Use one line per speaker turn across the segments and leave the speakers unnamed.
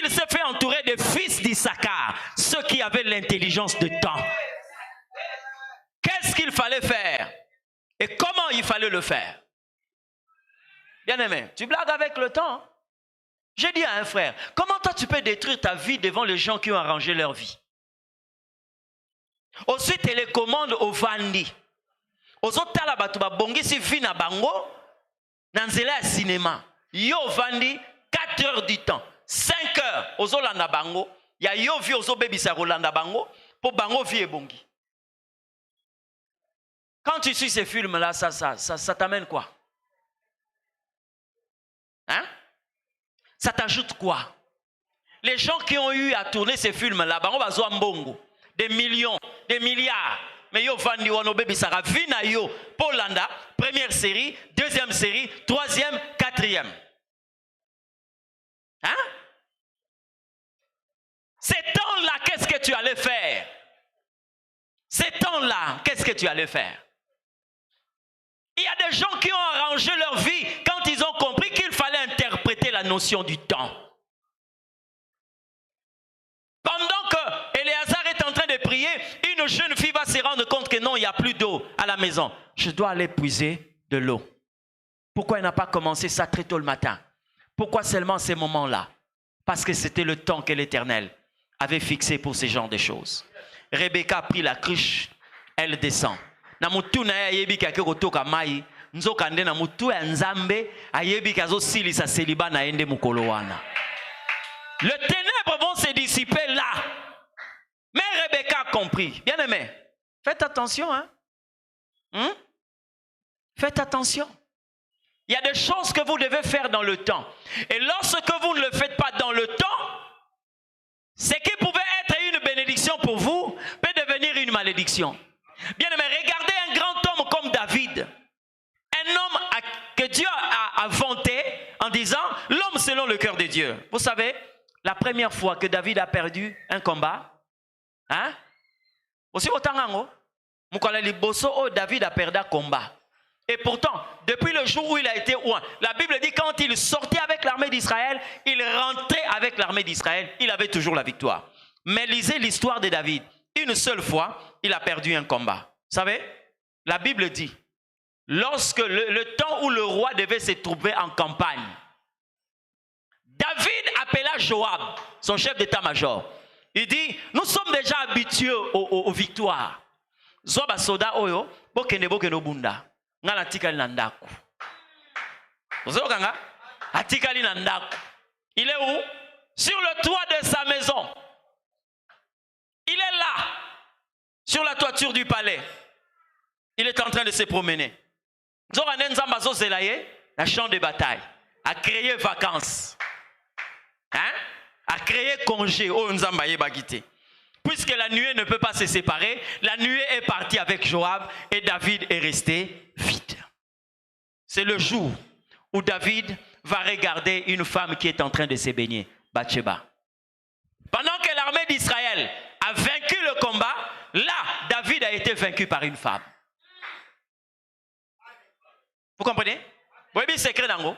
il s'est fait entourer des fils d'Issachar, ceux qui avaient l'intelligence de temps. Qu'est-ce qu'il fallait faire? Et comment il fallait le faire? Bien-aimé, tu blagues avec le temps. J'ai dit à un frère, comment toi tu peux détruire ta vie devant les gens qui ont arrangé leur vie? Aussi télécommande au Vandi. Ozotala batu babongisi vi na bango na nzela ya cinéma. Yo Vandi 4 heures du temps, 5 heures ozolanda bango, ya yo vi ozobebisa rolanda bango pour bango vi ebongi. Quand tu suis ces films là, ça t'amène quoi? Hein? Ça t'ajoute quoi? Les gens qui ont eu à tourner ces films là, bango bazo mbongo, des millions, des milliards. Mais yo Vandi wano baby sara vina yo Polanda, première série, deuxième série, troisième, quatrième. Hein? Ces temps-là, qu'est-ce que tu allais faire? Ces temps-là, qu'est-ce que tu allais faire? Il y a des gens qui ont arrangé leur vie quand ils ont compris qu'il fallait interpréter la notion du temps. Pendant que Éléazar est en train de prier, une jeune fille va se rendre compte que non, il n'y a plus d'eau à la maison. Je dois aller puiser de l'eau. Pourquoi il n'a pas commencé ça très tôt le matin? Pourquoi seulement ces moments-là? Parce que c'était le temps que l'Éternel avait fixé pour ce genre de choses. Rebecca a pris la cruche, elle descend. Na mutu na yebi ka kotoka mai nzoka nde na mutu ya nzambe ayebi ka zo silisa célibat na ende mukolo wana. Les ténèbres vont se dissiper là. Mais Rebecca a compris. Bien aimé, faites attention, hein? Faites attention. Il y a des choses que vous devez faire dans le temps. Et lorsque vous ne le faites pas dans le temps, ce qui pouvait être une bénédiction pour vous peut devenir une malédiction. Bien aimé, regardez un grand homme comme David. Un homme que Dieu a vanté en disant l'homme selon le cœur de Dieu. Vous savez, la première fois que David a perdu un combat, hein? Aussi autant David a perdu un combat. Et pourtant, depuis le jour où il a été oint, la Bible dit quand il sortait avec l'armée d'Israël, il rentrait avec l'armée d'Israël, il avait toujours la victoire. Mais lisez l'histoire de David. Une seule fois, il a perdu un combat. Vous savez, la Bible dit, lorsque le temps où le roi devait se trouver en campagne, David appela Joab, son chef d'état-major. Il dit, nous sommes déjà habitués aux victoires. Zoba soda oyo, bokende bokende bunda. Ngala tikali na ndaku. Ozokanga? Atikali na ndaku. Il est où? Sur le toit de sa maison. Il est là, sur la toiture du palais. Il est en train de se promener. Zora nzamba zo zelaye, la champ de bataille, a créé vacances. Hein? A créé congé au nzamba yebagité. Puisque la nuée ne peut pas se séparer, la nuée est partie avec Joab et David est resté vide. C'est le jour où David va regarder une femme qui est en train de se baigner, Bathsheba. Pendant que l'armée d'Israël a vaincu le combat, là, David a été vaincu par une femme. Vous comprenez? Vous voyez le secret d'Ango?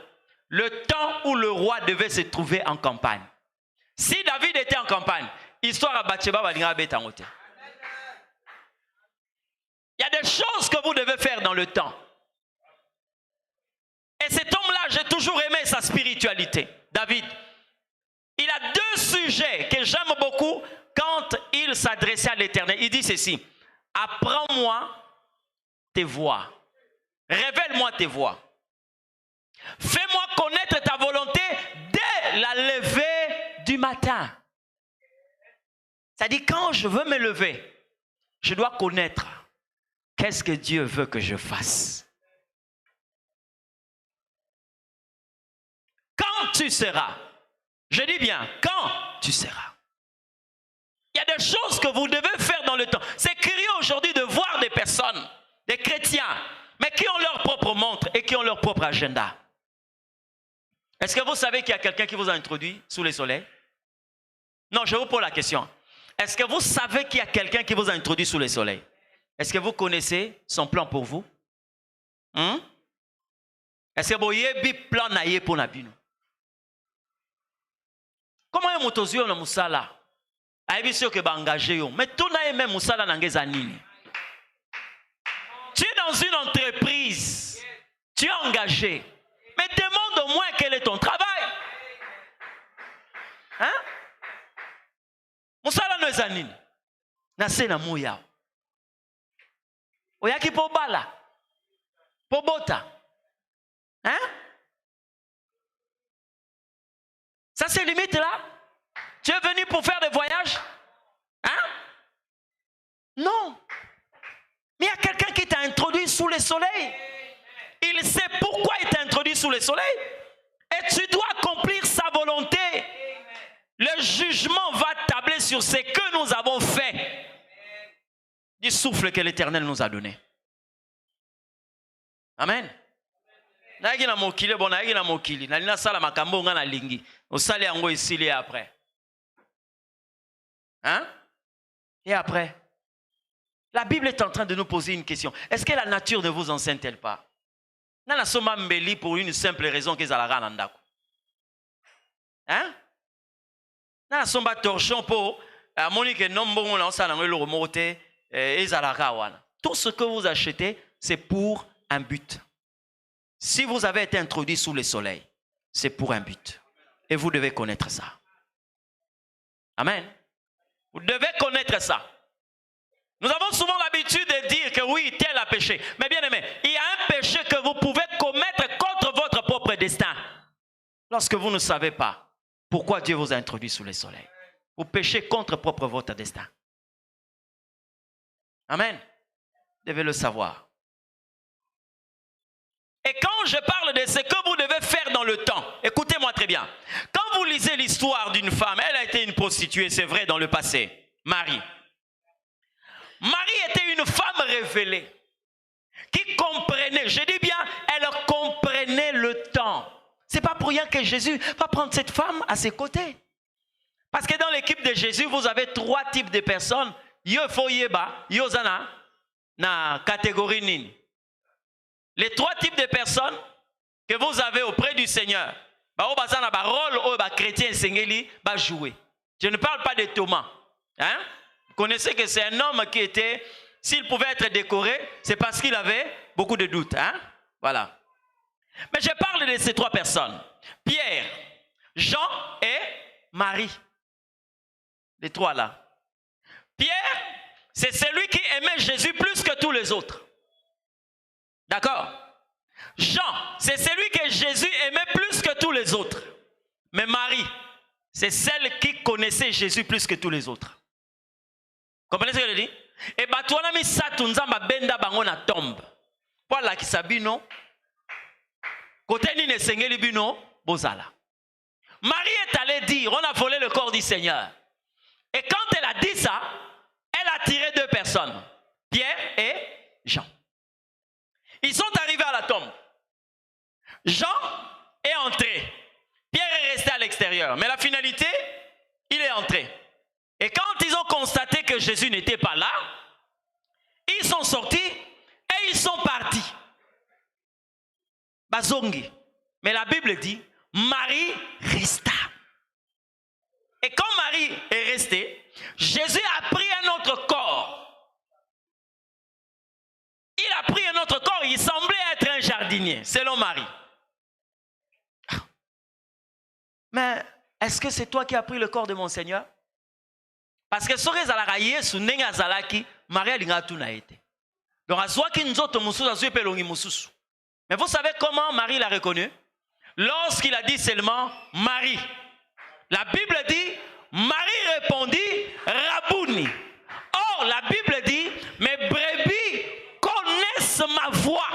Le temps où le roi devait se trouver en campagne. Si David était en campagne, histoire à Bathsheba va venir à Betangote. Il y a des choses que vous devez faire dans le temps. Et cet homme-là, j'ai toujours aimé sa spiritualité. David, il a 2 sujets que j'aime beaucoup quand il s'adressait à l'Éternel. Il dit ceci: apprends-moi tes voies. Révèle-moi tes voies. Fais-moi connaître ta volonté dès la levée du matin. C'est-à-dire, quand je veux me lever, je dois connaître qu'est-ce que Dieu veut que je fasse. Quand tu seras, je dis bien, quand tu seras. Il y a des choses que vous devez faire dans le temps. C'est curieux aujourd'hui de voir des personnes, des chrétiens, mais qui ont leur propre montre et qui ont leur propre agenda. Est-ce que vous savez qu'il y a quelqu'un qui vous a introduit sous le soleil? Non, je vous pose la question. Est-ce que vous savez qu'il y a quelqu'un qui vous a introduit sous le soleil? Est-ce que vous connaissez son plan pour vous? Est-ce que vous avez un plan pour nous? Comment est motozio na musala? Aïbisio que ba engagé yo. Mais tout n'a même musala nangeza nini. Tu es dans une entreprise. Tu es engagé. Mais demande au moins quel est ton travail. Hein? Musala no ezanini. Na se na moya. Oyaki po bala. Po bota. Hein? Ça c'est limite là? Tu es venu pour faire des voyages? Hein? Non. Mais il y a quelqu'un qui t'a introduit sous le soleil. Il sait pourquoi il t'a introduit sous le soleil. Et tu dois accomplir sa volonté. Le jugement va tabler sur ce que nous avons fait. Du souffle que l'Éternel nous a donné. Amen. Naïgi na mokili, bon naïgi na mokili. Nalina sala makambo nga na lingi. Osali yango isili après. Hein? Et après? La Bible est en train de nous poser une question. Est-ce que la nature ne vous enseigne-t-elle pas? Nana soma mbeli pour une simple raison qu'ils allaient nandako. Hein? Nana soma torchon pour Monique nombongo na osala ngelo remonter ezalaka wana. Tout ce que vous achetez, c'est pour un but. Si vous avez été introduit sous le soleil, c'est pour un but. Et vous devez connaître ça. Amen. Vous devez connaître ça. Nous avons souvent l'habitude de dire que oui, tel a péché. Mais bien aimé, il y a un péché que vous pouvez commettre contre votre propre destin. Lorsque vous ne savez pas pourquoi Dieu vous a introduit sous le soleil. Vous péchez contre propre votre destin. Amen. Vous devez le savoir. Et quand je parle de ce que vous devez faire dans le temps, écoutez-moi très bien. Quand vous lisez l'histoire d'une femme, elle a été une prostituée, c'est vrai, dans le passé. Marie. Marie était une femme révélée qui comprenait, je dis bien, elle comprenait le temps. Ce n'est pas pour rien que Jésus va prendre cette femme à ses côtés. Parce que dans l'équipe de Jésus, vous avez 3 types de personnes. Yo foyeba, yo zana, na catégorie nini. Les 3 types de personnes que vous avez auprès du Seigneur, chrétien jouer. Je ne parle pas de Thomas. Hein? Vous connaissez que c'est un homme qui était, s'il pouvait être décoré, c'est parce qu'il avait beaucoup de doutes. Hein? Voilà. Mais je parle de ces 3 personnes. Pierre, Jean et Marie. Les 3 là. Pierre, c'est celui qui aimait Jésus plus que tous les autres. D'accord? Jean, c'est celui que Jésus aimait plus que tous les autres. Mais Marie, c'est celle qui connaissait Jésus plus que tous les autres. Comprenez ce que je dis? Et batouana mi satunzamba benda bango na tombe. Voilà qui sabino. Côté ni ne sengeli bino bozala. Marie est allée dire, on a volé le corps du Seigneur. Et quand elle a dit ça, elle a tiré 2 personnes, Pierre et Jean. Ils sont arrivés à la tombe. Jean est entré. Pierre est resté à l'extérieur. Mais la finalité, il est entré. Et quand ils ont constaté que Jésus n'était pas là, ils sont sortis et ils sont partis. Bazongi. Mais la Bible dit, Marie resta. Et quand Marie est restée, Jésus a pris un autre corps. Il a pris un autre corps, il semblait être un jardinier, selon Marie. Mais est-ce que c'est toi qui as pris le corps de mon Seigneur? Parce que Sore Zalaka Yesu Nenga Zalaki, Marie a tout n'a été. Donc à soi qui nous autres mususu. Mais vous savez comment Marie l'a reconnu? Lorsqu'il a dit seulement Marie. La Bible dit, Marie répondit Rabouni. Or la Bible dit, mes brebis connaissent ma voix.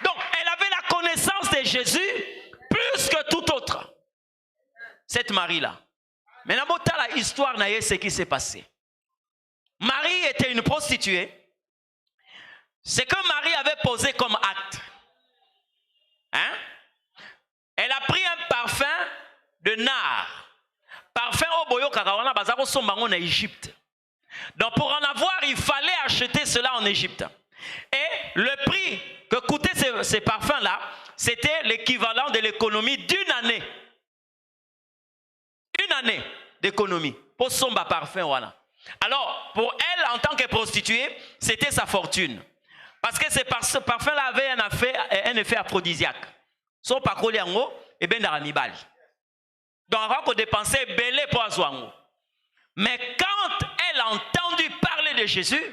Donc elle avait la connaissance de Jésus plus que tout autre. Cette Marie-là. Maintenant, la histoire n'a ce qui s'est passé. Marie était une prostituée. Ce que Marie avait posé comme acte. Hein? Elle a pris un parfum de nard. Parfum au boyo kakawana bazako sombango na Égypte. Donc pour en avoir, il fallait acheter cela en Égypte. Et le prix que coûtaient ces parfums-là, c'était l'équivalent de l'économie d'une année. année d'économie pour son parfum. Voilà. Alors, pour elle, en tant que prostituée, c'était sa fortune. Parce que ce parfum-là avait un effet aphrodisiaque. Son parcours est en haut, et bien dans la nibali. Donc, on va dépenser belé pour Azouango. Mais quand elle a entendu parler de Jésus,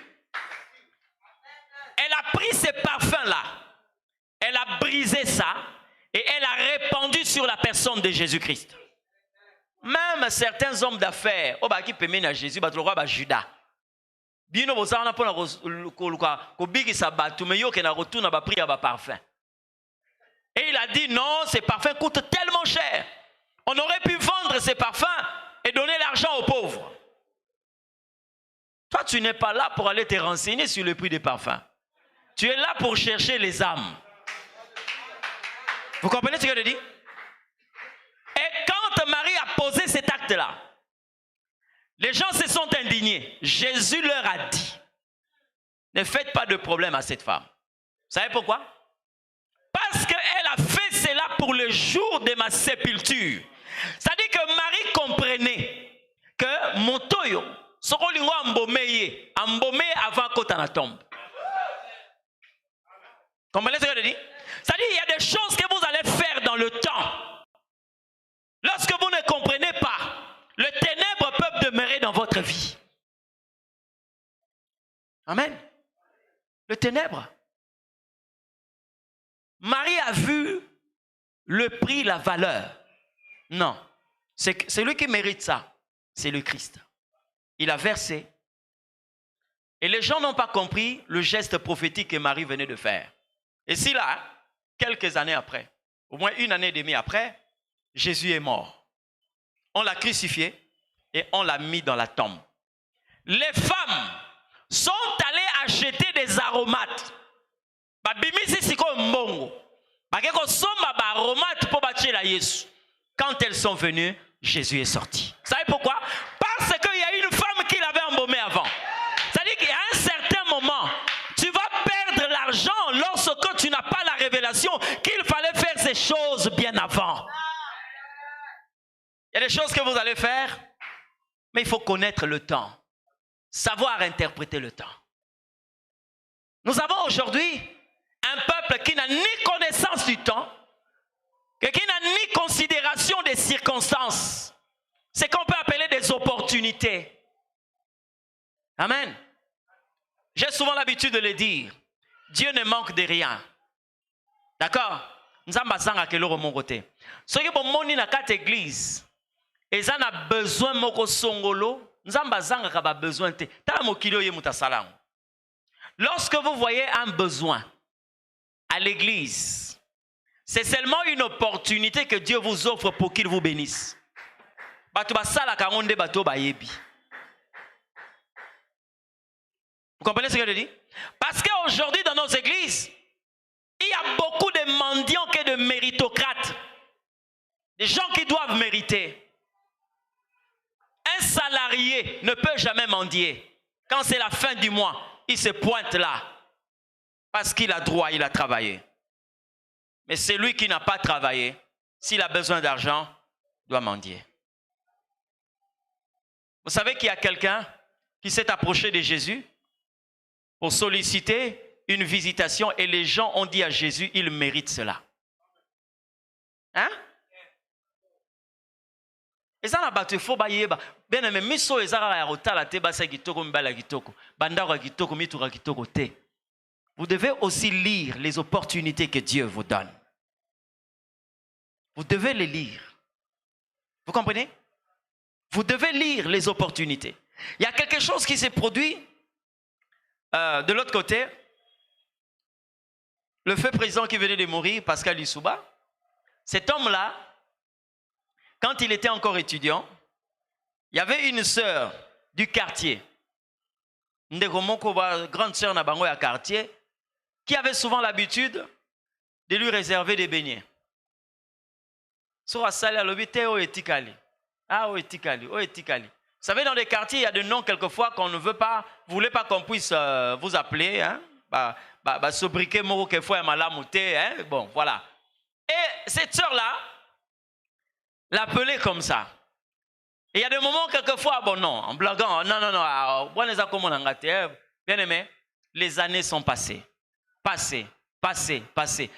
elle a pris ce parfum-là, elle a brisé ça, et elle a répandu sur la personne de Jésus-Christ. Même certains hommes d'affaires, qui permettent à Jésus, Judas. Bino bozana pona ko bigisa batu me yo ke na retourna ba prix ba parfum. Et il a dit non, ces parfums coûtent tellement cher. On aurait pu vendre ces parfums et donner l'argent aux pauvres. Toi, tu n'es pas là pour aller te renseigner sur le prix des parfums. Tu es là pour chercher les âmes. Vous comprenez ce que je dis? Et quand Marie a posé cet acte-là, les gens se sont indignés. Jésus leur a dit, ne faites pas de problème à cette femme. Vous savez pourquoi? Parce qu'elle a fait cela pour le jour de ma sépulture. C'est-à-dire que Marie comprenait que mon toyo, ce qu'on a embaumé avant qu'on la tombe. Comprenez ce que je dis? C'est-à-dire qu'il y a des choses que vous allez faire dans le temps. Lorsque vous ne comprenez pas, le ténèbre peut demeurer dans votre vie. Amen. Le ténèbre. Marie a vu le prix, la valeur. Non. C'est lui qui mérite ça. C'est le Christ. Il a versé. Et les gens n'ont pas compris le geste prophétique que Marie venait de faire. Et si là, quelques années après, au moins une année et demie après, Jésus est mort. On l'a crucifié et on l'a mis dans la tombe. Les femmes sont allées acheter des aromates. Quand elles sont venues, Jésus est sorti. Vous savez pourquoi? Parce qu'il y a une femme qui l'avait embaumé avant. C'est-à-dire qu'à un certain moment, tu vas perdre l'argent lorsque tu n'as pas la révélation qu'il fallait faire ces choses bien avant. Il y a des choses que vous allez faire, mais il faut connaître le temps. Savoir interpréter le temps. Nous avons aujourd'hui un peuple qui n'a ni connaissance du temps, qui n'a ni considération des circonstances. C'est qu'on peut appeler des opportunités. Amen. J'ai souvent l'habitude de le dire. Dieu ne manque de rien. D'accord? Nous avons besoin de mon côté. Ce qui est bon, dans cette église, et ça a besoin de songolo. Nous avons besoin de lorsque vous voyez un besoin à l'église, c'est seulement une opportunité que Dieu vous offre pour qu'il vous bénisse. Vous comprenez ce que je dis? Parce qu'aujourd'hui, dans nos églises, il y a beaucoup de mendiants et de méritocrates. Des gens qui doivent mériter. Un salarié ne peut jamais mendier. Quand c'est la fin du mois, il se pointe là. Parce qu'il a droit, il a travaillé. Mais celui qui n'a pas travaillé, s'il a besoin d'argent, doit mendier. Vous savez qu'il y a quelqu'un qui s'est approché de Jésus pour solliciter une visitation et les gens ont dit à Jésus, il mérite cela. Hein? Et ça n'a pas été faux. Vous devez aussi lire les opportunités que Dieu vous donne. Vous devez les lire. Vous comprenez? Vous devez lire les opportunités. Il y a quelque chose qui s'est produit de l'autre côté. Le feu président qui venait de mourir, Pascal Lissouba, cet homme-là, quand il était encore étudiant, il y avait une sœur du quartier, une grande sœur Nabango à quartier, qui avait souvent l'habitude de lui réserver des beignets. Vous savez, dans les quartiers, il y a des noms quelquefois qu'on ne veut pas, vous ne voulez pas qu'on puisse vous appeler, hein? Sobriquet moro quelquefois malamouté, hein? Bon, voilà. Et cette sœur-là l'appelait comme ça. Et il y a des moments, quelquefois, bon non, en blaguant, non, bien aimé, les années sont passées. Passé.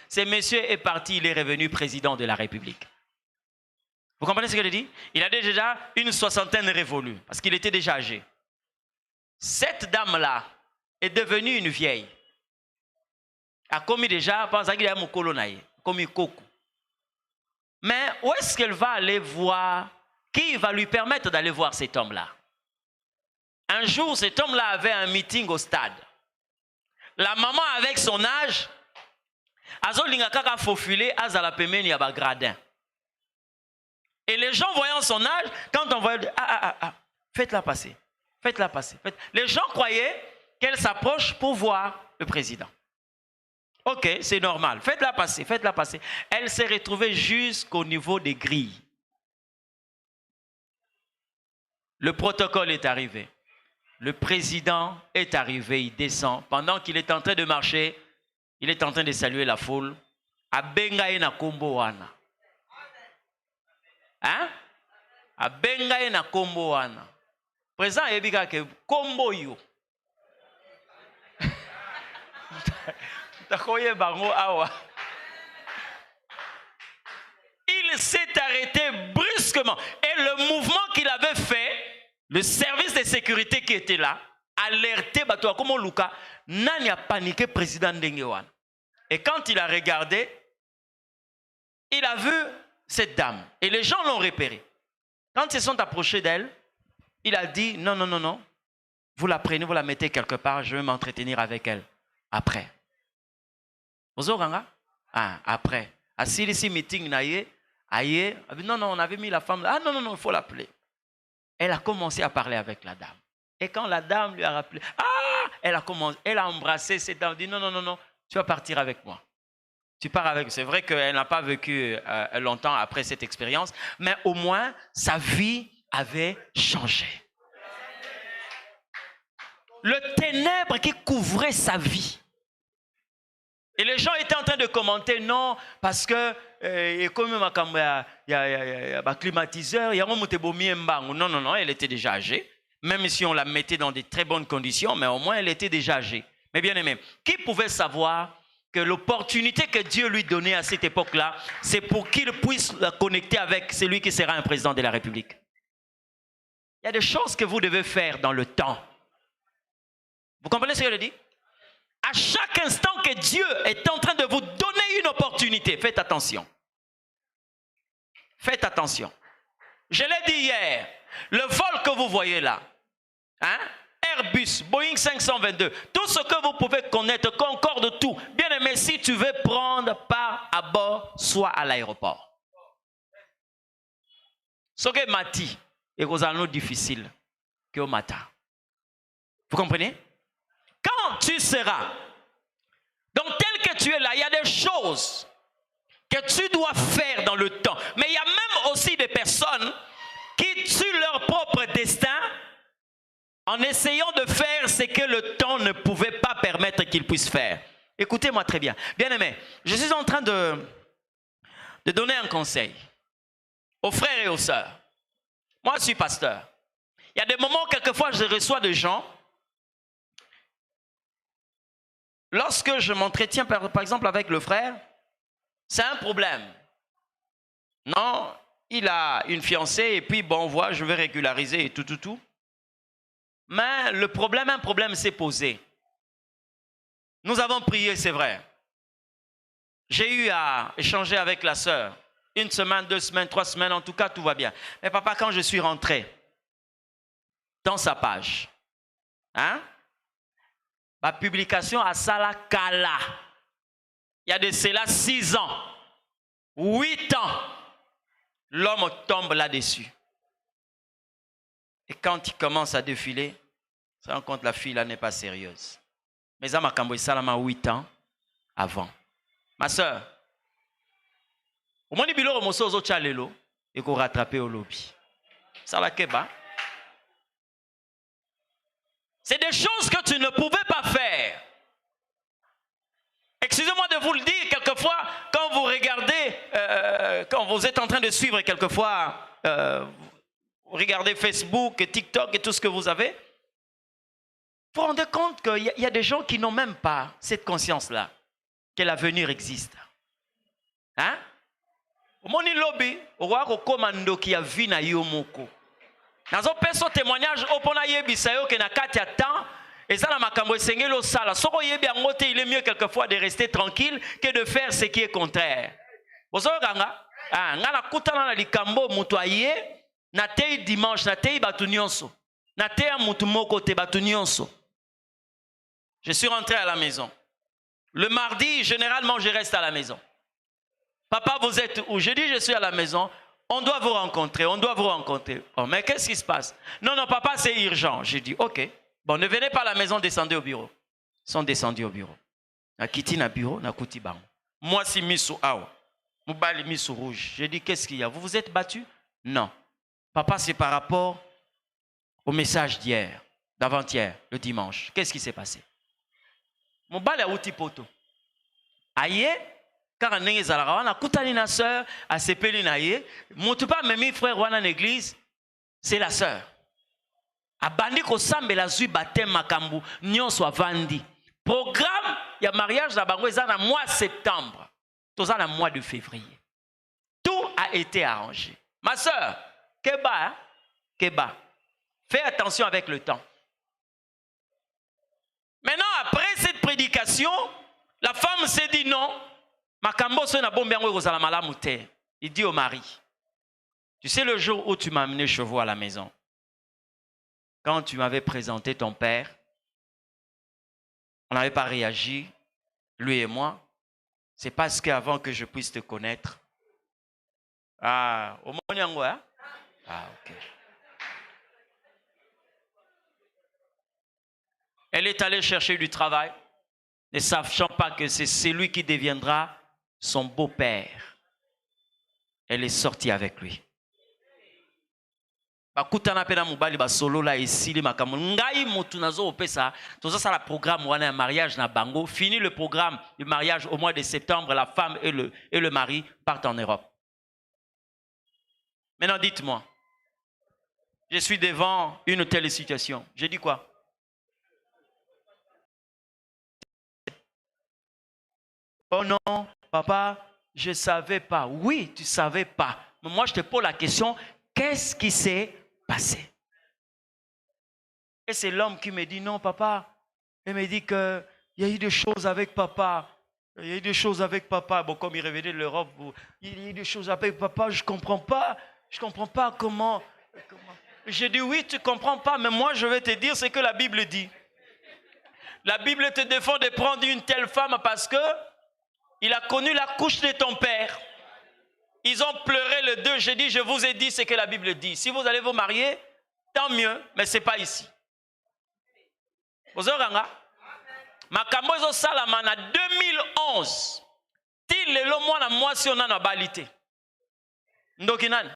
Ce monsieur est parti, il est revenu président de la République. Vous comprenez ce que je dis? Il a déjà une soixantaine révolue, parce qu'il était déjà âgé. Cette dame-là est devenue une vieille. A commis déjà, commis coco. Mais où est-ce qu'elle va aller voir? Qui va lui permettre d'aller voir cet homme-là? Un jour, cet homme-là avait un meeting au stade. La maman, avec son âge, azolinga kaka faufilé azala pemeni ya bagradin. Et les gens voyant son âge, quand on voyait, faites-la passer. Les gens croyaient qu'elle s'approche pour voir le président. Ok, c'est normal. Faites-la passer. Elle s'est retrouvée jusqu'au niveau des grilles. Le protocole est arrivé. Le président est arrivé, il descend. Pendant qu'il est en train de marcher, il est en train de saluer la foule. Abengaye na kombo wana. Hein? Abengaye na kombo wana. Président yebika ke kombo yo. Il s'est arrêté brusquement. Et le mouvement qu'il avait fait, le service de sécurité qui était là, alerté Batoa comme Luka, Nani a paniqué président Dengewan. Et quand il a regardé, il a vu cette dame. Et les gens l'ont repérée. Quand ils sont approchés d'elle, il a dit non. Vous la prenez, vous la mettez quelque part, je vais m'entretenir avec elle. Après. Après. À ici meeting non, on avait mis la femme. Ah non, il faut l'appeler. Elle a commencé à parler avec la dame. Et quand la dame lui a rappelé, elle a embrassé cette dame, dit non, tu vas partir avec moi. Tu pars avec. C'est vrai qu'elle n'a pas vécu longtemps après cette expérience, mais au moins sa vie avait changé. Le ténèbre qui couvrait sa vie. Et les gens étaient en train de commenter, non, parce que comme il y a un climatiseur, il y a un non, elle était déjà âgée. Même si on la mettait dans de très bonnes conditions, mais au moins elle était déjà âgée. Mais bien aimé, qui pouvait savoir que l'opportunité que Dieu lui donnait à cette époque-là, c'est pour qu'il puisse la connecter avec celui qui sera un président de la République? Il y a des choses que vous devez faire dans le temps. Vous comprenez ce que je dis? À chaque instant que Dieu est en train de vous donner une opportunité, faites attention. Faites attention. Je l'ai dit hier, le vol que vous voyez là, Airbus, Boeing 522, tout ce que vous pouvez connaître, Concorde, tout. Bien aimé, si tu veux prendre part à bord, soit à l'aéroport. Ce qui est mati, et aux anneaux difficiles que au matin. Vous comprenez? Quand tu seras, donc tel que tu es là, il y a des choses que tu dois faire dans le temps. Mais il y a même aussi des personnes qui tuent leur propre destin en essayant de faire ce que le temps ne pouvait pas permettre qu'ils puissent faire. Écoutez-moi très bien. Bien aimé, je suis en train de donner un conseil aux frères et aux sœurs. Moi, je suis pasteur. Il y a des moments, quelquefois, je reçois des gens. Lorsque je m'entretiens, par exemple, avec le frère, c'est un problème. Non, il a une fiancée et puis, bon, on voit, je vais régulariser et tout. Mais un problème s'est posé. Nous avons prié, c'est vrai. J'ai eu à échanger avec la sœur. 1 semaine, 2 semaines, 3 semaines, en tout cas, tout va bien. Mais papa, quand je suis rentré dans sa page, ma publication à Salakala, il y a de cela 6 ans, 8 ans, l'homme tombe là-dessus. Et quand il commence à défiler, ça rend compte que la fille là n'est pas sérieuse. Mais ça m'a camboy salama 8 ans avant. Ma soeur, au moins, il y a des choses qui sont et qu'on rattrape au lobby. Ça la keba. C'est des choses que tu ne pouvais pas faire. Excusez-moi de vous le dire, quelquefois, quand vous regardez, quand vous êtes en train de suivre quelquefois regardez Facebook, TikTok et tout ce que vous avez, vous vous rendez compte qu'il y a des gens qui n'ont même pas cette conscience-là, que l'avenir existe. Hein? Moni lobby, roi komando qui a vu na yomoko. Nazo peso témoignage opona yebisa yo ke na kati ya temps et ça na makambo esengelo sala. Soko yebi angote, il est mieux quelquefois de rester tranquille que de faire ce qui est contraire. Bozo ganga, ngana kutana na likambo mutu aye na tei dimanche na tei batu nyonso. Na tei mutu moko te batu nyonso. Je suis rentré à la maison. Le mardi, généralement, je reste à la maison. Papa, vous êtes où? Je dis, je suis à la maison. On doit vous rencontrer, on doit vous rencontrer. Oh, mais qu'est-ce qui se passe? Non, non, papa, c'est urgent. J'ai dit, ok. Bon, ne venez pas à la maison, descendez au bureau. Ils sont descendus au bureau. Na kiti na bureau, na kuti bang. Moi, si mis sous awa. Moubali mis sous rouge. J'ai dit, qu'est-ce qu'il y a? Vous vous êtes battu? Non. Papa, c'est par rapport au message d'hier, d'avant-hier, le dimanche. Qu'est-ce qui s'est passé? Moubali a outi poto. Aïe. Car ndenge ezalaka wana kutani na sœur asepeli na ye mutu pa memi frère wana na église c'est la sœur abandi kosambela zwi baptême makambu nyonso avandi programme ya mariage na bango eza na mois septembre toza na mois de février tout a été arrangé ma sœur keba hein? Keba fais attention avec le temps. Maintenant après cette prédication la femme s'est dit non. Il dit au mari, tu sais le jour où tu m'as amené chevaux à la maison, quand tu m'avais présenté ton père, on n'avait pas réagi, lui et moi, c'est parce qu'avant que je puisse te connaître, au Monyango, hein? Ah, ok. Elle est allée chercher du travail, ne sachant pas que c'est celui qui deviendra son beau-père. Elle est sortie avec lui. Bakutana pena mubali ba solo la esili makamu ngai mutu nazo opesa toza sala programme wana mariage na bango. Fini le programme du mariage au mois de septembre, la femme et le mari partent en Europe. Maintenant dites-moi, je suis devant une telle situation. Je dis quoi? Oh non, papa, je ne savais pas. Oui, tu ne savais pas. Mais moi, je te pose la question, qu'est-ce qui s'est passé? Et c'est l'homme qui me dit, non, papa. Il me dit qu'il y a eu des choses avec papa. Il y a eu des choses avec papa. Bon, comme il revenait de l'Europe, il y a eu des choses avec papa, je ne comprends pas. Je ne comprends pas comment. J'ai dit, oui, tu ne comprends pas, mais moi, je vais te dire ce que la Bible dit. La Bible te défend de prendre une telle femme parce que il a connu la couche de ton père. Ils ont pleuré les deux. J'ai dit, je vous ai dit ce que la Bible dit. Si vous allez vous marier, tant mieux, mais ce n'est pas ici. Vous avez regardé? Makambo ezo salama na 2011. Ti lelo mwana mwasi ona na balite. Ndoki nani?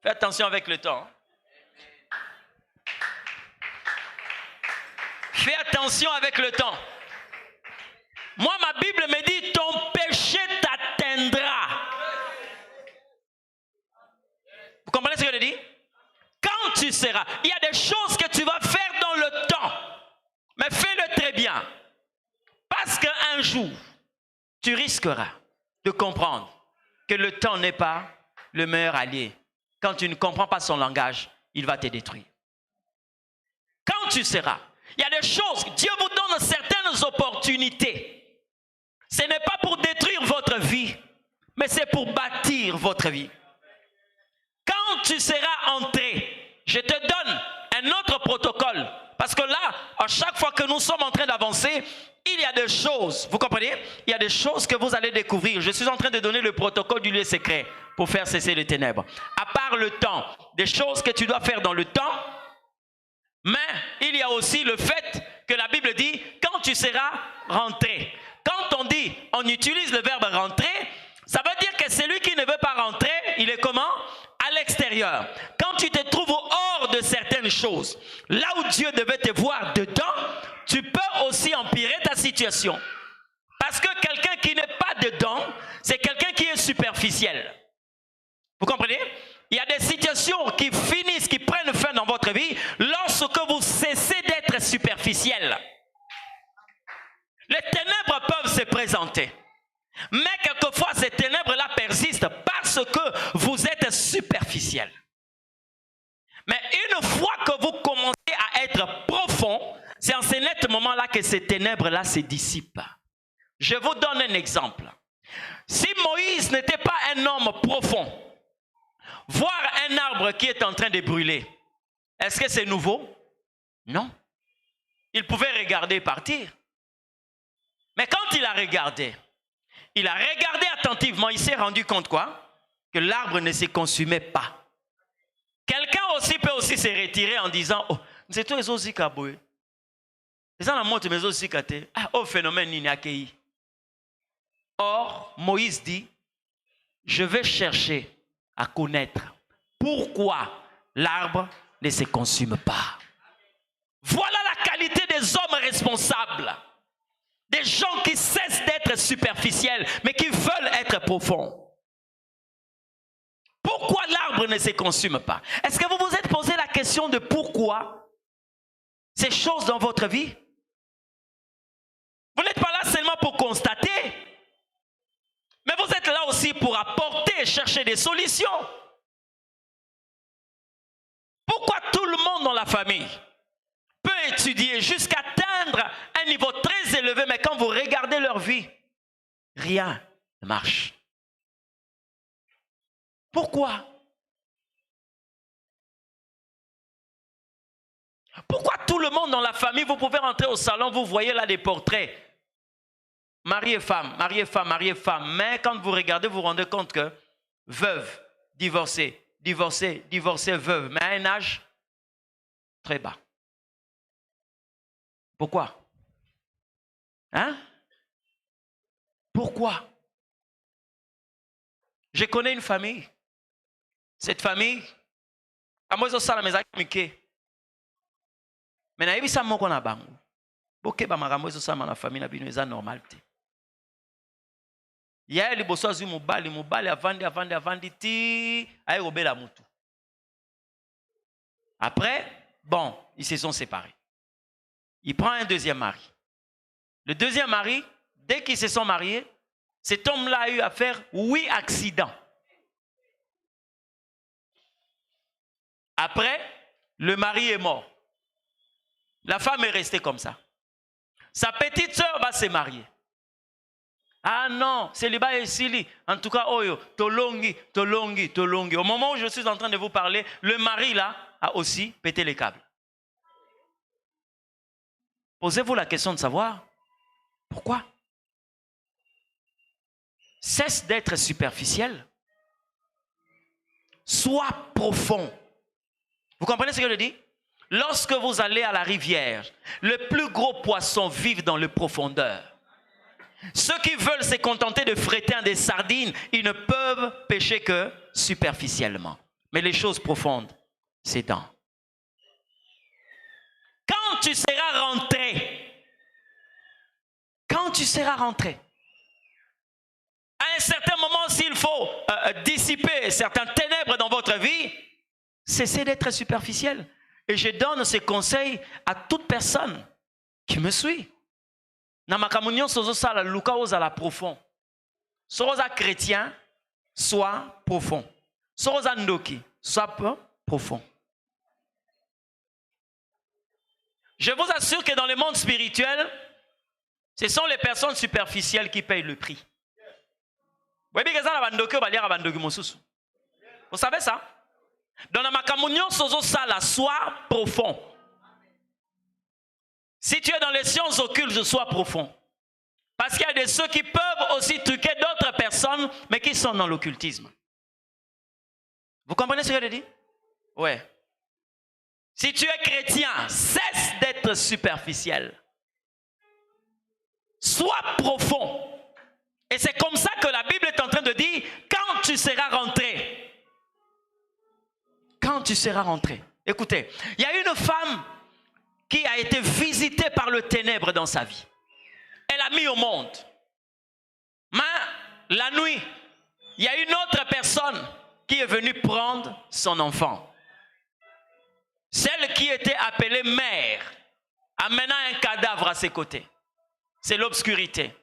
Fais attention avec le temps. Fais attention avec le temps. Moi, ma Bible me dit, ton péché t'atteindra. Vous comprenez ce que je dis? Quand tu seras, il y a des choses que tu vas faire dans le temps. Mais fais-le très bien. Parce qu'un jour, tu risqueras de comprendre que le temps n'est pas le meilleur allié. Quand tu ne comprends pas son langage, il va te détruire. Quand tu seras, il y a des choses, Dieu vous donne certaines opportunités. Ce n'est pas pour détruire votre vie, mais c'est pour bâtir votre vie. Quand tu seras entré, je te donne un autre protocole. Parce que là, à chaque fois que nous sommes en train d'avancer, il y a des choses, vous comprenez? Il y a des choses que vous allez découvrir. Je suis en train de donner le protocole du lieu secret pour faire cesser les ténèbres. À part le temps, des choses que tu dois faire dans le temps, mais il y a aussi le fait que la Bible dit, quand tu seras rentré. Quand on dit, on utilise le verbe rentrer, ça veut dire que celui qui ne veut pas rentrer, il est comment? À l'extérieur. Quand tu te trouves hors de certaines choses, là où Dieu devait te voir dedans, tu peux aussi empirer ta situation. Parce que quelqu'un qui n'est pas dedans, c'est quelqu'un qui est superficiel. Vous comprenez? il y a des situations qui finissent, qui prennent fin dans votre vie lorsque vous cessez d'être superficiel. Les ténèbres peuvent se présenter. Mais quelquefois, ces ténèbres-là persistent parce que vous êtes superficiel. Mais une fois que vous commencez à être profond, c'est en ce net moment-là que ces ténèbres-là se dissipent. Je vous donne un exemple. Si Moïse n'était pas un homme profond, voir un arbre qui est en train de brûler, est-ce que c'est nouveau? Non. Il pouvait regarder et partir. Mais quand il a regardé attentivement, il s'est rendu compte quoi? Que l'arbre ne se consumait pas. Quelqu'un aussi peut aussi se retirer en disant, oh, c'est toi aussi kaboué. C'est ça la montre mais aussi katé. Ah, oh phénomène ni accueilli. Or, Moïse dit, je vais chercher à connaître pourquoi l'arbre ne se consume pas. Voilà la qualité des hommes responsables. Des gens qui cessent d'être superficiels, mais qui veulent être profonds. Pourquoi l'arbre ne se consume pas? Est-ce que vous vous êtes posé la question de pourquoi ces choses dans votre vie? Vous n'êtes pas là seulement pour constater, mais vous êtes là aussi pour apporter et chercher des solutions. Pourquoi tout le monde dans la famille peut étudier jusqu'à atteindre un niveau très élevé, mais quand vous regardez leur vie, rien ne marche? Pourquoi? Pourquoi tout le monde dans la famille, vous pouvez rentrer au salon, vous voyez là des portraits, mari et femme, mari et femme, mari et femme, mais quand vous regardez, vous vous rendez compte que veuve, divorcée, divorcée, divorcée, veuve, mais à un âge très bas. Pourquoi? Hein? Pourquoi? Je connais une famille. Cette famille, à moi, je suis à la maison. Mais na yebisa moko na bango. Boke ba makambo ezo na famille na bino eza normal te. Ya liboso azu mobali avandi ti aye robela mutu. Après, bon, ils se sont séparés. Il prend un deuxième mari. Le deuxième mari, dès qu'ils se sont mariés, cet homme-là a eu à faire 8 accidents. Après, le mari est mort. La femme est restée comme ça. Sa petite sœur va se marier. Ah non, célibat est sili. En tout cas, oyo, tolongi. Au moment où je suis en train de vous parler, le mari là a aussi pété les câbles. Posez-vous la question de savoir pourquoi. Cesse d'être superficiel. Sois profond. Vous comprenez ce que je dis? Lorsque vous allez à la rivière, le plus gros poisson vivent dans les profondeurs. Ceux qui veulent se contenter de fréter des sardines, ils ne peuvent pêcher que superficiellement. Mais les choses profondes, c'est dans. Quand tu seras rentré, à un certain moment, s'il faut dissiper certaines ténèbres dans votre vie, cessez d'être superficiel. Et je donne ces conseils à toute personne qui me suit. Na makamunyo sozo sala luka ozala profond. Soza chrétien, sois profond. Soza ndoki, sois profond. Je vous assure que dans le monde spirituel, ce sont les personnes superficielles qui payent le prix. Vous savez ça? Dans la makamunyo sozo sala, sois profond. Si tu es dans les sciences occultes, sois profond. Parce qu'il y a de ceux qui peuvent aussi truquer d'autres personnes, mais qui sont dans l'occultisme. Vous comprenez ce que je dis? Oui. Si tu es chrétien, cesse d'être superficiel. Sois profond. Et c'est comme ça que la Bible est en train de dire, quand tu seras rentré. Quand tu seras rentré. Écoutez, il y a une femme qui a été visitée par le ténèbre dans sa vie. Elle a mis au monde. Mais la nuit, il y a une autre personne qui est venue prendre son enfant. Celle qui était appelée mère, amenant un cadavre à ses côtés. C'est l'obscurité.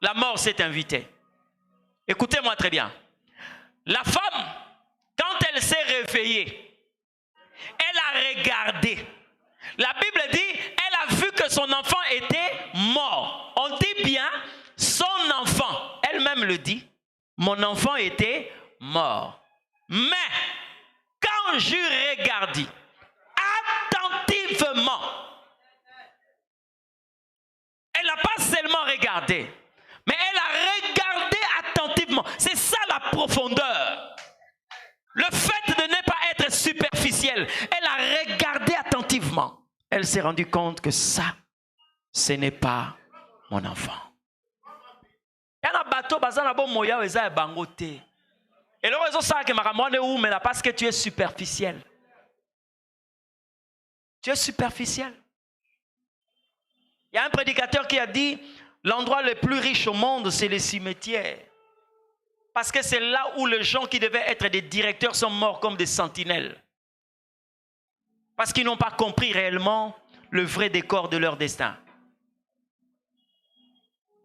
La mort s'est invitée. Écoutez-moi très bien. La femme, quand elle s'est réveillée, elle a regardé. La Bible dit, elle a vu que son enfant était mort. On dit bien, son enfant. Elle-même le dit, mon enfant était mort. Mais, quand je regardé attentivement, elle n'a pas seulement regardé, mais elle a regardé attentivement. C'est ça la profondeur. Le fait de ne pas être superficielle, elle a regardé attentivement. Elle s'est rendue compte que ça, ce n'est pas mon enfant. Il y a un bateau, et le réseau ça que maramone ou mais là parce que tu es superficiel. Tu es superficiel. Il y a un prédicateur qui a dit l'endroit le plus riche au monde, c'est les cimetières. Parce que c'est là où les gens qui devaient être des directeurs sont morts comme des sentinelles. Parce qu'ils n'ont pas compris réellement le vrai décor de leur destin.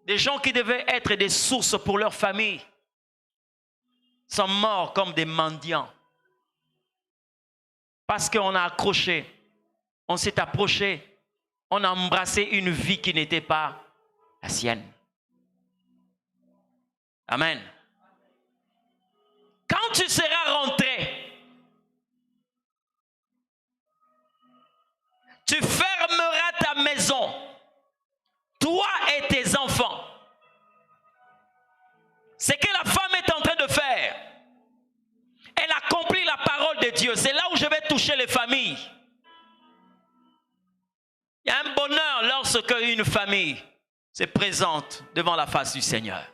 Des gens qui devaient être des sources pour leur famille sont morts comme des mendiants. Parce qu'on a accroché, on s'est approché, on a embrassé une vie qui n'était pas la sienne. Amen. Quand tu seras rentré, tu fermeras ta maison, toi et tes enfants. C'est que la femme est en train de faire. Elle accomplit la parole de Dieu. C'est là où je vais toucher les familles. Il y a un bonheur lorsque une famille se présente devant la face du Seigneur.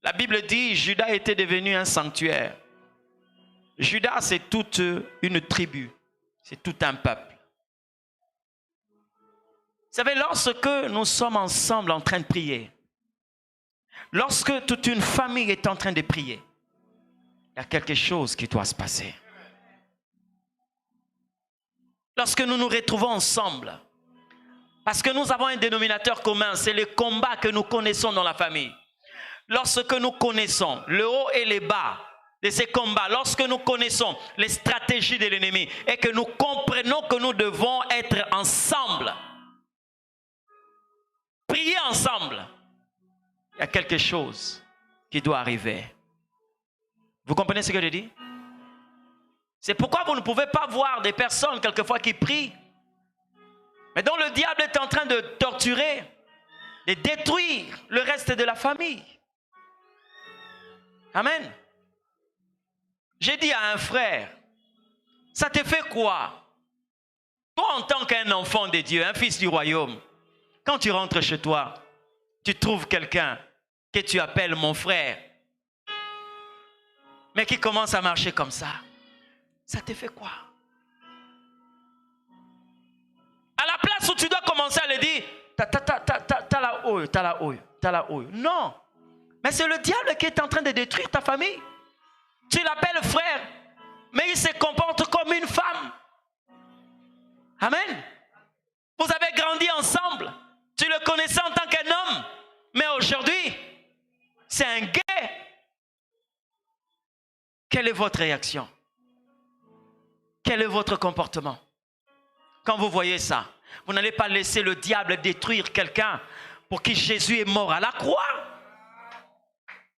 La Bible dit, Judas était devenu un sanctuaire. Judas, c'est toute une tribu. C'est tout un peuple. Vous savez, lorsque nous sommes ensemble en train de prier, lorsque toute une famille est en train de prier, il y a quelque chose qui doit se passer. Lorsque nous nous retrouvons ensemble, parce que nous avons un dénominateur commun, c'est le combat que nous connaissons dans la famille. Lorsque nous connaissons le haut et les bas de ces combats, lorsque nous connaissons les stratégies de l'ennemi et que nous comprenons que nous devons être ensemble, prier ensemble, il y a quelque chose qui doit arriver. Vous comprenez ce que je dis? C'est pourquoi vous ne pouvez pas voir des personnes quelquefois qui prient, mais dont le diable est en train de torturer, de détruire le reste de la famille. Amen. J'ai dit à un frère, ça te fait quoi? Toi en tant qu'un enfant de Dieu, un fils du royaume, quand tu rentres chez toi, tu trouves quelqu'un que tu appelles mon frère, mais qui commence à marcher comme ça. Ça te fait quoi? À la place où tu dois commencer à le dire, t'as la ouille. Non. Mais c'est le diable qui est en train de détruire ta famille. Tu l'appelles frère, mais il se comporte comme une femme. Amen. Vous avez grandi ensemble. Tu le connaissais en tant qu'un homme. Mais aujourd'hui, c'est un gay. Quelle est votre réaction? Quel est votre comportement? Quand vous voyez ça, vous n'allez pas laisser le diable détruire quelqu'un pour qui Jésus est mort à la croix.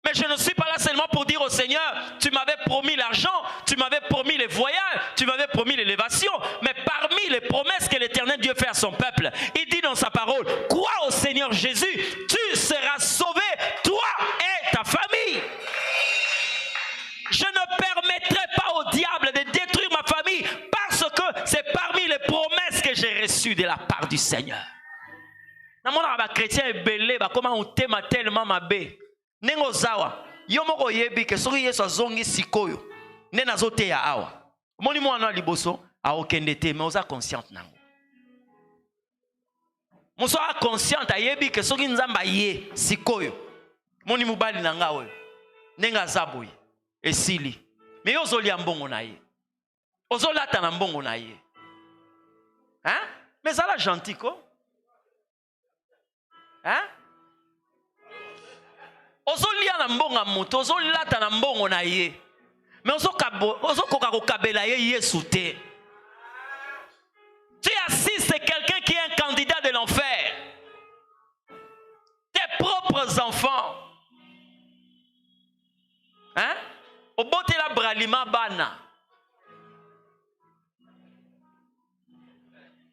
Mais je ne suis pas là seulement pour dire au Seigneur, tu m'avais promis l'argent, tu m'avais promis les voyages, tu m'avais promis l'élévation. Mais parmi les promesses que l'Éternel Dieu fait à son peuple, il dit dans sa parole, crois au Seigneur Jésus, tu seras sauvé, toi et ta famille. Je ne permettrai pas au diable de détruire ma famille parce que c'est parmi les promesses que j'ai reçues de la part du Seigneur. Dans mon chrétien est belé, comment on t'aime tellement ma bé. Nengo zawa, yomoko yebi ke soki yeso zongi sikoyo, nena zote ya awa. Moni mwana liboso, a okende te, mais oza consciente nango. Moso a consciente a yebi ke soki nzamba ye sikoyo. Moni mubali nanga oyo, nenga zaboye. esili. Mais ozolia mbongo na ye. Ozolata na mbongo na ye. Hein? Mais ça la gentil quoi? Hein? Ozolia na mbongo moto, ozolata na mbongo na ye. Mais ozokoka kokabela ye Yesu te. Tu assistes quelqu'un qui est un candidat de l'enfer. Tes propres enfants. Hein? Obote la bralima bana.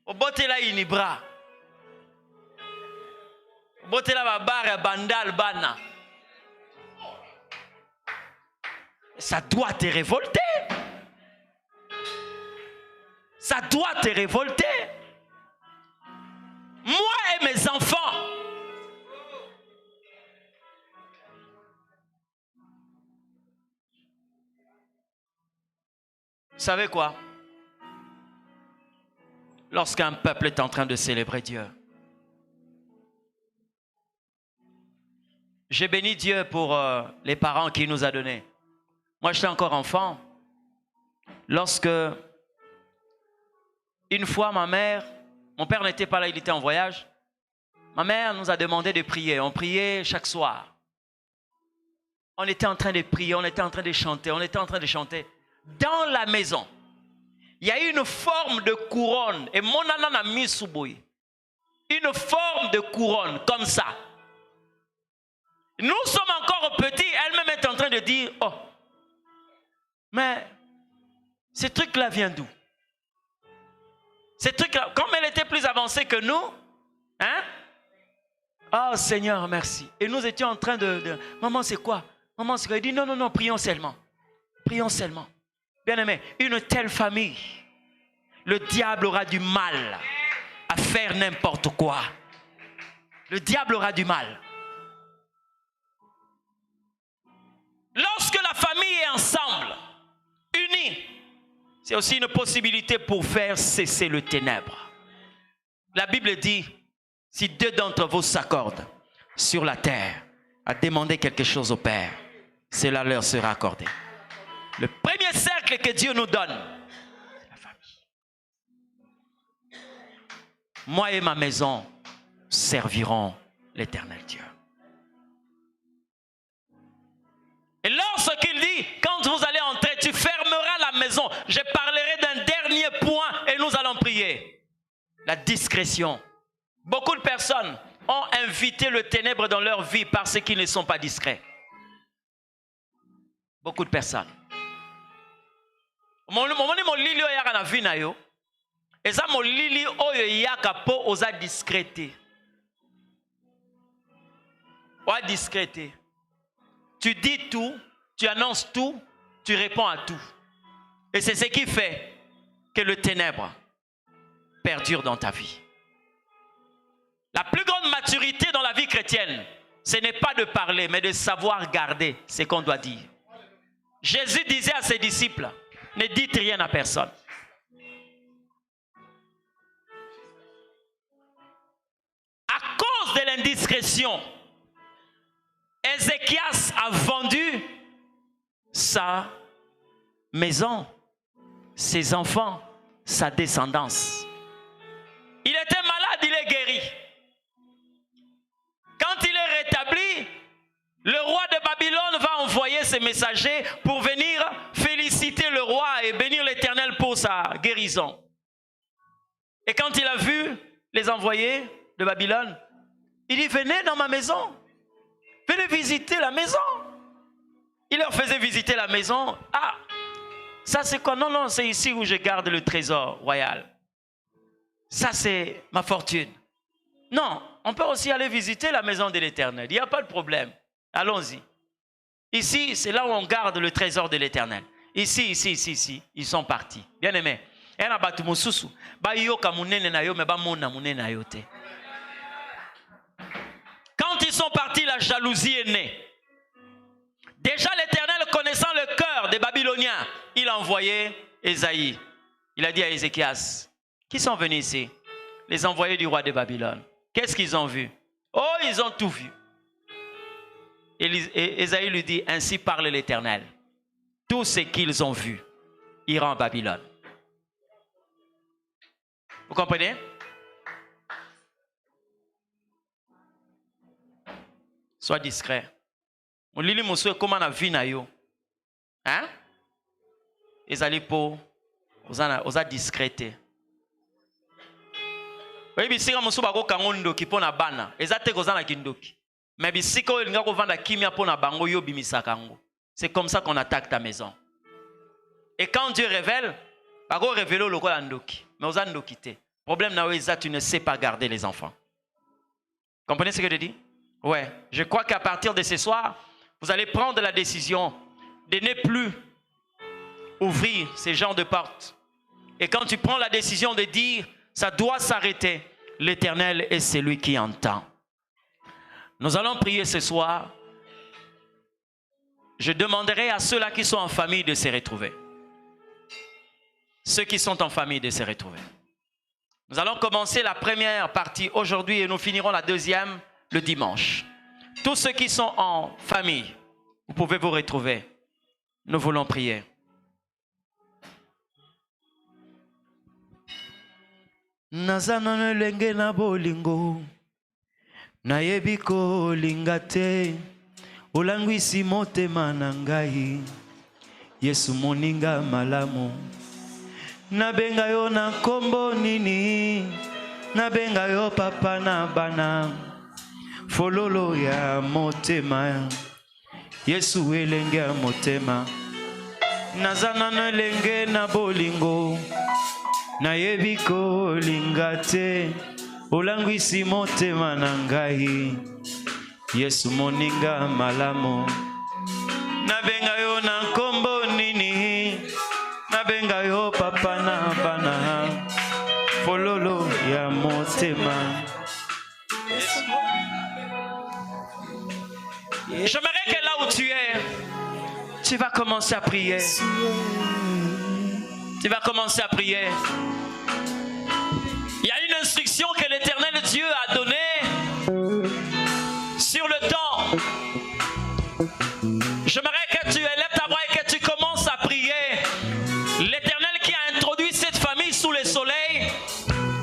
Obote la inibra. Obote la babare bandal bana. Ça doit te révolter. Ça doit te révolter. Moi et mes enfants. Vous savez quoi? Lorsqu'un peuple est en train de célébrer Dieu. J'ai béni Dieu pour les parents qu'il nous a donnés. Moi, j'étais encore enfant. Lorsque, une fois, ma mère, mon père n'était pas là, il était en voyage. Ma mère nous a demandé de prier. On priait chaque soir. On était en train de prier, on était en train de chanter, on était en train de chanter. Dans la maison, il y a une forme de couronne. Et mon anan a mis sous bouille. Une forme de couronne, comme ça. Nous sommes encore petits, elle-même est en train de dire, oh, mais ce truc-là vient d'où? Ce truc-là, comme elle était plus avancée que nous, hein? Oh Seigneur, merci. Et nous étions en train de maman, c'est quoi? Maman, c'est quoi? Elle dit, non, non, non, prions seulement. Prions seulement. Bien aimé, une telle famille, le diable aura du mal à faire n'importe quoi. Le diable aura du mal. Lorsque la famille est ensemble, unie, c'est aussi une possibilité pour faire cesser le ténèbre. La Bible dit, si deux d'entre vous s'accordent sur la terre à demander quelque chose au Père, cela leur sera accordé. Le premier cercle que Dieu nous donne, c'est la famille. Moi et ma maison servirons l'Éternel Dieu. Et lorsqu'il dit, quand vous allez entrer, tu fermeras la maison. Je parlerai d'un dernier point et nous allons prier. La discrétion. Beaucoup de personnes ont invité le ténèbre dans leur vie parce qu'ils ne sont pas discrets. Beaucoup de personnes. Mon lili oyaka na vie na yo. Eza mon lili oyo yaka po oza discrété. Oza discrété. Tu dis tout, tu annonces tout, tu réponds à tout. Et c'est ce qui fait que le ténèbre perdure dans ta vie. La plus grande maturité dans la vie chrétienne, ce n'est pas de parler, mais de savoir garder ce qu'on doit dire. Jésus disait à ses disciples, ne dites rien à personne. À cause de l'indiscrétion, Ézéchias a vendu sa maison, ses enfants, sa descendance. Il était malade, il est guéri. Quand il est rétabli, le roi de Babylone va envoyer ses messagers pour venir féliciter le roi et bénir l'Éternel pour sa guérison. Et quand il a vu les envoyés de Babylone, il dit, venez dans ma maison. Venez visiter la maison. Il leur faisait visiter la maison. Ah, ça c'est quoi? Non, non, c'est ici où je garde le trésor royal. Ça c'est ma fortune. Non, on peut aussi aller visiter la maison de l'Éternel. Il n'y a pas de problème. Allons-y. Ici, c'est là où on garde le trésor de l'Éternel. Ici, ici, ici, ici. Ils sont partis. Bien aimé. Quand ils sont partis, la jalousie est née. Déjà l'Éternel, connaissant le cœur des Babyloniens, il a envoyé Ésaïe. Il a dit à Ézéchias, qui sont venus ici? Les envoyés du roi de Babylone. Qu'est-ce qu'ils ont vu? Oh, ils ont tout vu. Et Ésaïe lui dit, ainsi parle l'Éternel. tout ce qu'ils ont vu ira en Babylone. Vous comprenez? Sois discret. Mon lili monsieur comment na vie na yo? Hein? Ezali po oza discrété. Oui, bisika monsieur bako kangondo ki pona bana. Ezate kozana kindoki. Mais bisika o linga ko vanda kimia pona bango yo bimisaka ngo. C'est comme ça qu'on attaque ta maison. Et quand Dieu révèle, bako révélo lokola ndoki. Mais oza ndoki te. Problème na eza tu ne sais pas garder les enfants. Comprenez ce que je dis? Ouais, je crois qu'à partir de ce soir, vous allez prendre la décision de ne plus ouvrir ces genres de portes. Et quand tu prends la décision de dire, ça doit s'arrêter, l'Éternel est celui qui entend. Nous allons prier ce soir. Je demanderai à ceux-là qui sont en famille de se retrouver. Ceux qui sont en famille de se retrouver. Nous allons commencer la première partie aujourd'hui et nous finirons la deuxième le dimanche. Tous ceux qui sont en famille, vous pouvez vous retrouver. Nous voulons prier. Nazana lenge na bolingo nayebi ko lingate ulangwisi motema na ngai Yesu moninga malamu nabenga yo na kombo nini nabenga yo papa na bana fololo ya motema Yesu elenge ya motema nazana na lenge na bolingo nayebi ko lingate ulangwisi motema na ngai Yesu moninga malamu nabenga yo na kombo nini nabenga yo papa na bana fololo ya motema. J'aimerais que là où tu es, tu vas commencer à prier. Tu vas commencer à prier. Il y a une instruction que l'Éternel Dieu a donnée sur le temps. J'aimerais que tu élèves ta voix et que tu commences à prier. L'Éternel qui a introduit cette famille sous le soleil,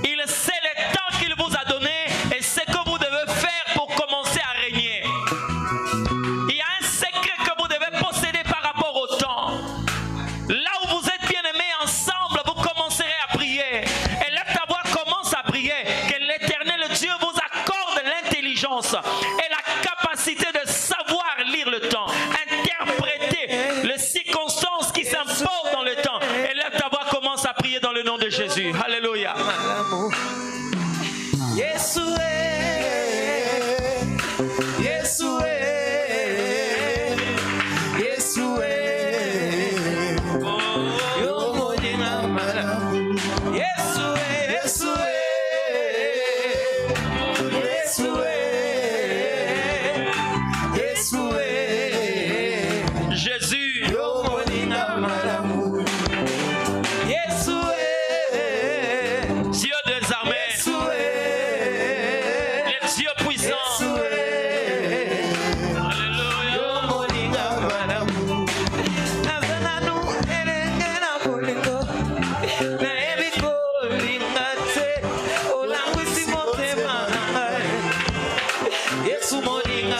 il sait le temps qu'il vous a donné et ce que vous devez faire pour commencer à régner. Il y a un secret que vous devez posséder par rapport au temps. Là où vous êtes bien-aimés ensemble, vous commencerez à prier. Élève ta voix, commence à prier. Que l'Éternel Dieu vous accorde l'intelligence et la capacité de savoir lire le temps, interpréter les circonstances qui s'imposent dans le temps. Élève ta voix, commence à prier dans le nom de Jésus. Alléluia.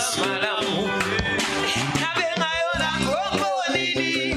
Malamu, nabenga yo na kombo nini,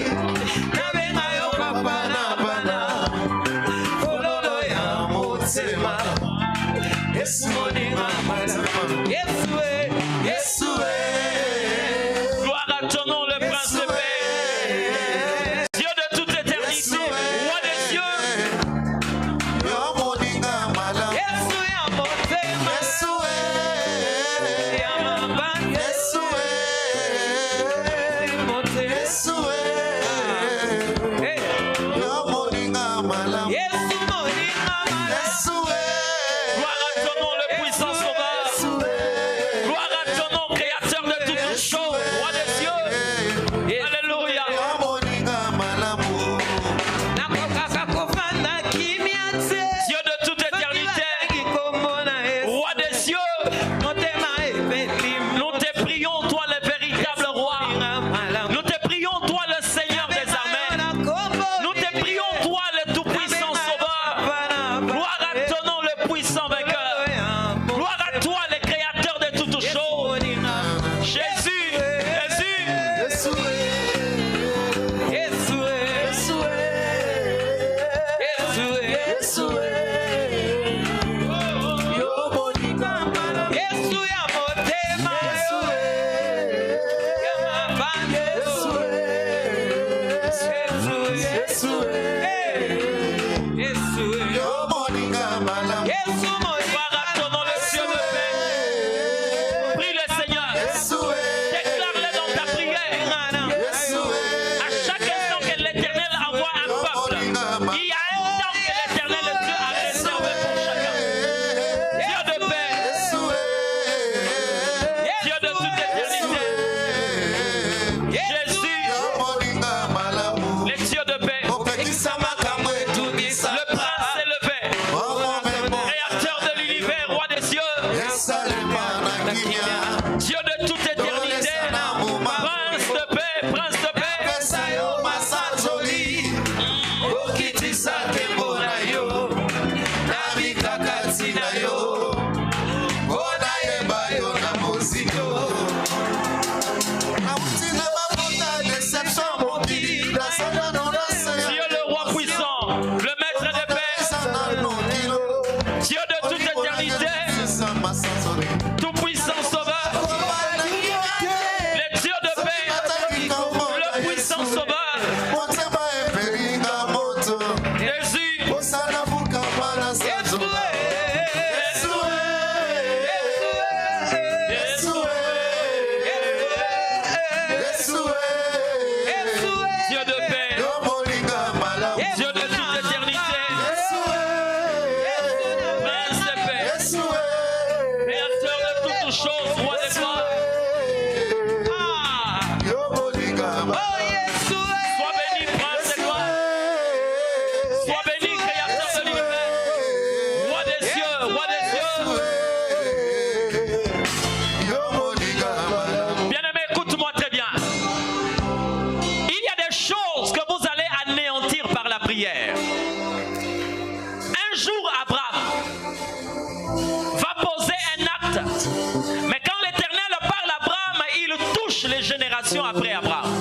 Après Abraham.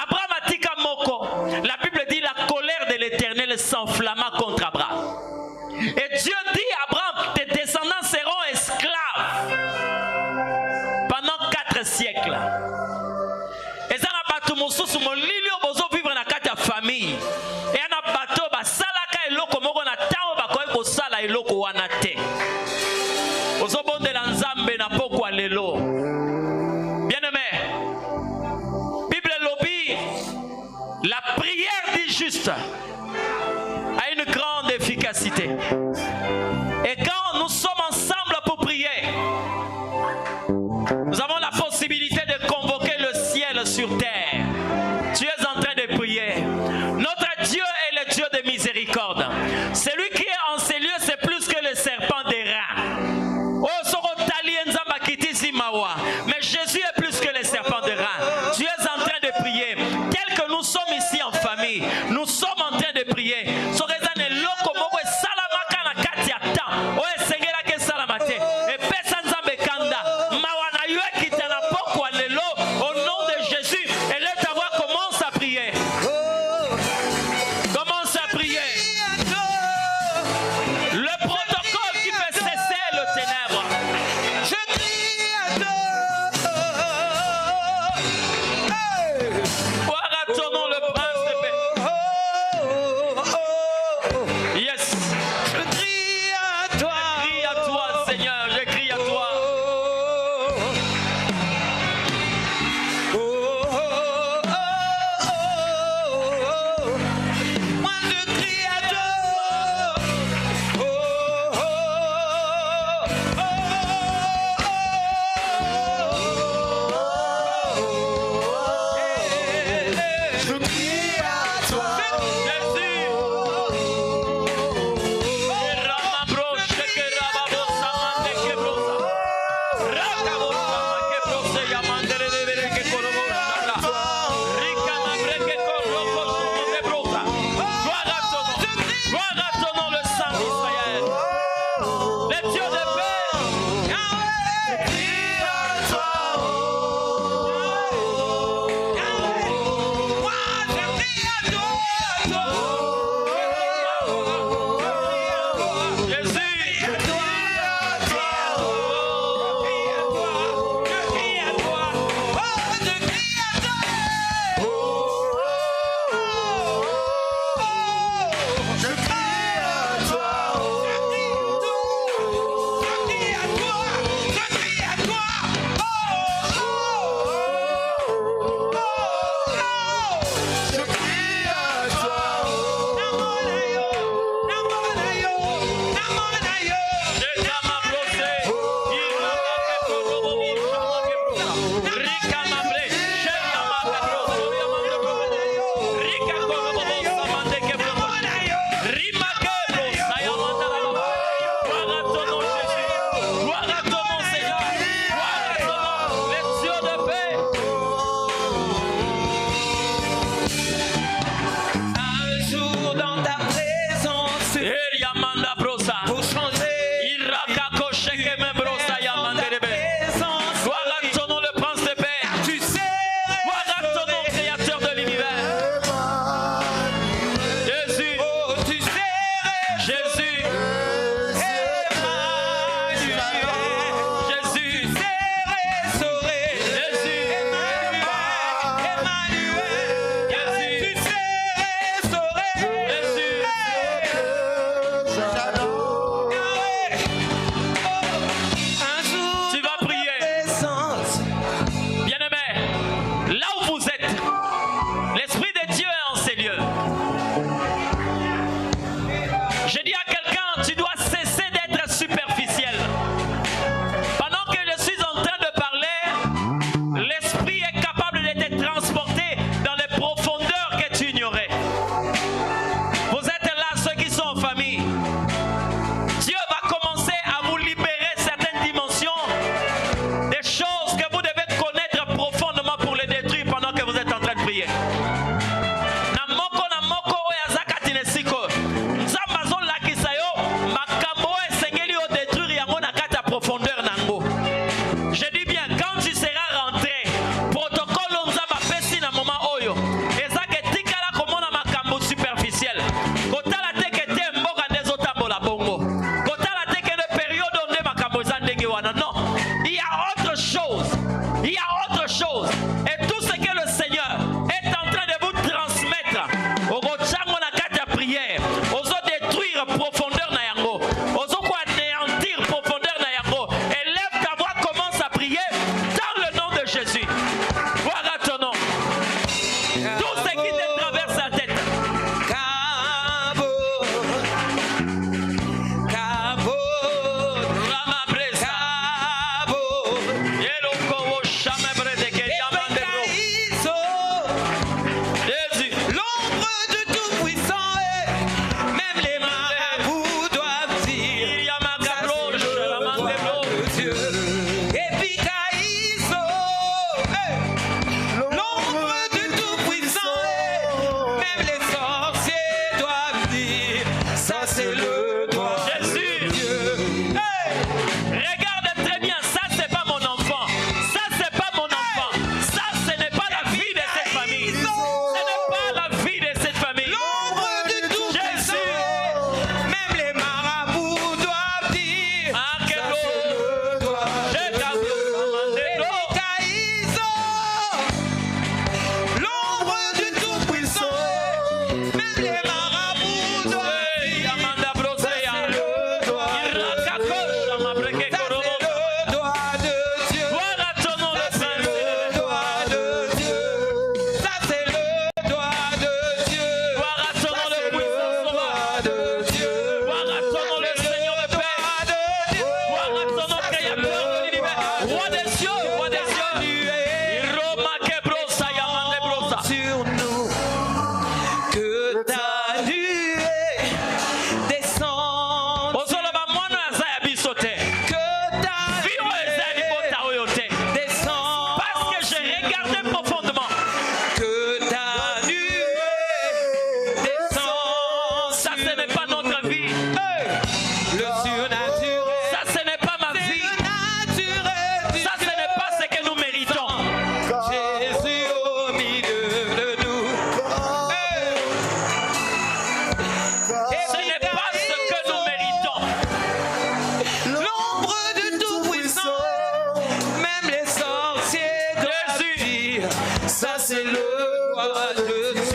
Abraham atika moko. La Bible dit la colère de l'Éternel s'enflamma contre Abraham. Et Dieu dit à Abraham, tes descendants seront esclaves pendant 4 siècles. Et ça n'a pas tout mon sous mon lilio bozo vivre na kati ya famille. Et ana bato ba salaka eloko moko na tawo ba koy ko sala eloko wana te. Ozobondela nzambe na pokwa lelo. Bien-aimé, Bible lobby, la prière du juste a une grande efficacité. Et quand nous sommes ensemble pour prier, nous avons la possibilité de convoquer le ciel sur terre. Tu es en train de prier. Notre Dieu est le Dieu de miséricorde. Celui qui est en ces lieux, c'est plus que le serpent des rats. Mais Jésus est plus que les serpents de rats. Tu es en train de prier. Tel que nous sommes ici en famille, nous sommes en train de prier. Au nom de Jésus, élève ta voix, commence à prier. Commence à prier. Le protocole qui fait cesser le ténèbre. Je crie à Dieu. Gloire à ton nom, le prince de paix. Yes. Je crie à toi. Je crie à toi, Seigneur. Je crie à toi. Moi,
Ça c'est le roi de